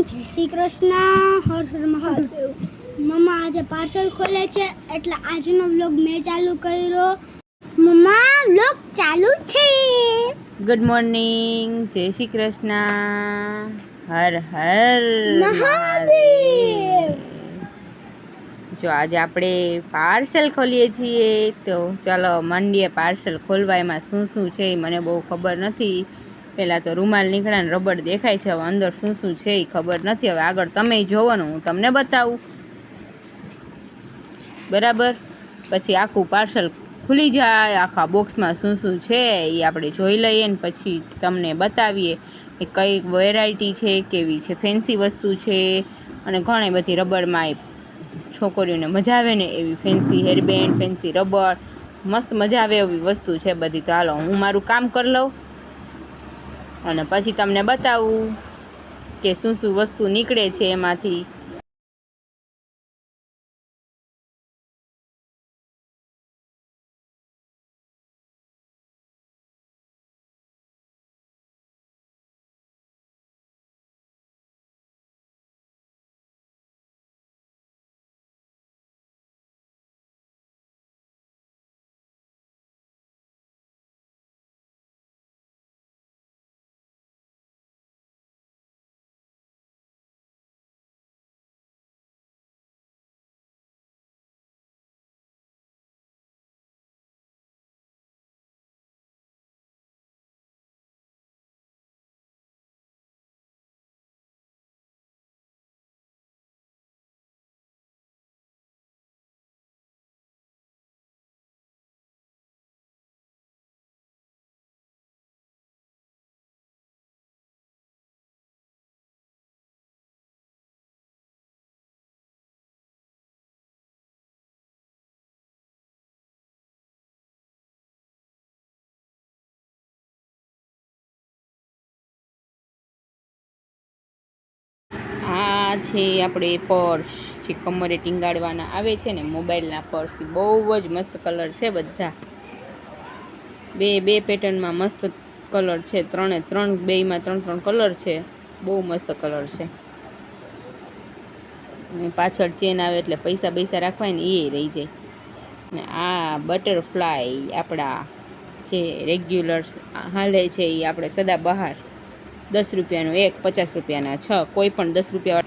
જય શ્રી કૃષ્ણ, હર હર મહાદેવ। મમ્મા આજે પાર્સલ ખોલે છે એટલે આજનો વ્લોગ મેં ચાલુ કર્યો। મમ્મા વ્લોગ ચાલુ છે। ગુડ મોર્નિંગ, જય શ્રી કૃષ્ણ, હર હર મહાદેવ। જો આજે આપણે પાર્સલ ખોલીએ છીએ તો ચાલો મંડીએ પાર્સલ ખોલવા। એમાં શું શું છે એ મને બહુ ખબર નથી। પહેલાં તો રૂમાલ નીકળ્યા ને રબડ દેખાય છે, હવે અંદર શું શું છે એ ખબર નથી। હવે આગળ તમે જોવાનું, હું તમને બતાવું બરાબર। પછી આખું પાર્સલ ખુલી જાય, આખા બોક્સમાં શું શું છે એ આપણે જોઈ લઈએ ને પછી તમને બતાવીએ કે કઈ વેરાયટી છે, કેવી છે, ફેન્સી વસ્તુ છે। અને ઘણી બધી રબડમાં છોકરીઓને મજા આવે ને એવી ફેન્સી હેરબેન્ડ, ફેન્સી રબડ, મસ્ત મજા આવે એવી વસ્તુ છે બધી। તો હાલો હું મારું કામ કરી લઉં અને પછી તમને બતાવું કે શું શું વસ્તુ નીકળે છે એમાંથી। આ છે આપણે પર્સ જે કમરે ટીંગાડવાના આવે છે ને, મોબાઈલના પર્સ। બહુ જ મસ્ત કલર છે બધા, બે પેટર્નમાં મસ્ત કલર છે, ત્રણ બેયમાં ત્રણ કલર છે, બહુ મસ્ત કલર છે। ને પાછળ ચેન આવે એટલે પૈસા રાખવાય ને એ રહી જાય। ને આ બટરફ્લાય આપણા જે રેગ્યુલર હાલે છે એ આપણે સદા બહાર 10 રૂપિયાનું એક, 50 રૂપિયાના 6, કોઈ પણ 10 રૂપિયા।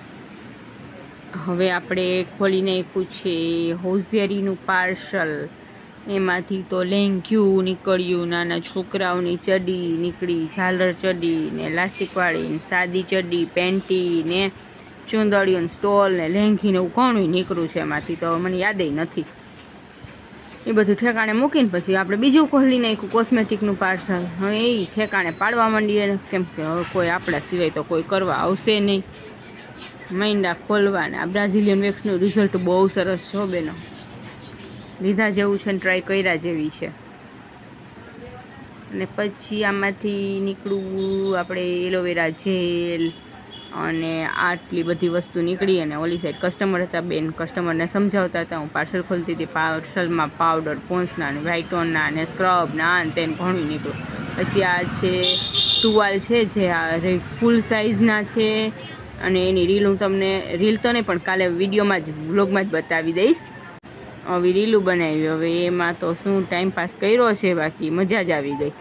હવે આપણે ખોલી નાખ્યું છે હોઝિયારીનું પાર્સલ। એમાંથી તો લેંઘ્યું નીકળ્યું, નાના છોકરાઓની ચડી નીકળી, ઝાલર ચડી ને એલાસ્ટિકવાળી ને સાદી ચડી, પેન્ટી ને ચૂંદડીઓ ને સ્ટોલ ને લેંઘી ને એવું ઘણું નીકળ્યું છે એમાંથી, તો મને યાદેય નથી। એ બધું ઠેકાણે મૂકીને પછી આપણે બીજું ખોલી નાખ્યું કોસ્મેટિકનું પાર્સલ। હવે એ ઠેકાણે પાડવા માંડીએ, કેમ કે હવે કોઈ આપણા સિવાય તો કોઈ કરવા આવશે નહીં। માંડા ખોલવાના। આ બ્રાઝિલિયન વેક્સનું રિઝલ્ટ બહુ સરસ છે બેનો, લીધા જેવું છે ને ટ્રાય કર્યા જેવી છે। અને પછી આમાંથી નીકળવું આપણે એલોવેરા જેલ અને આટલી બધી વસ્તુ નીકળી। અને ઓલી સાઈડ કસ્ટમર હતા, બેન કસ્ટમરને સમજાવતા હતા, હું પાર્સલ ખોલતી હતી। પાર્સલમાં પાવડર, પોન્સના ને વ્હાઇટોનના ને સ્ક્રબ ના ને તેને ઘણું નીકળ્યું। પછી આ છે ટુવાલ છે જે આ ફૂલ સાઇઝના છે, અને એની રીલ હું તમને, રીલ તો નહીં પણ કાલે વિડીયોમાં જ વ્લોગમાં જ બતાવી દઈશ। હવે રીલું બનાવી, હવે એમાં તો શું ટાઈમ પાસ કર્યો છે, બાકી મજા જ આવી ગઈ।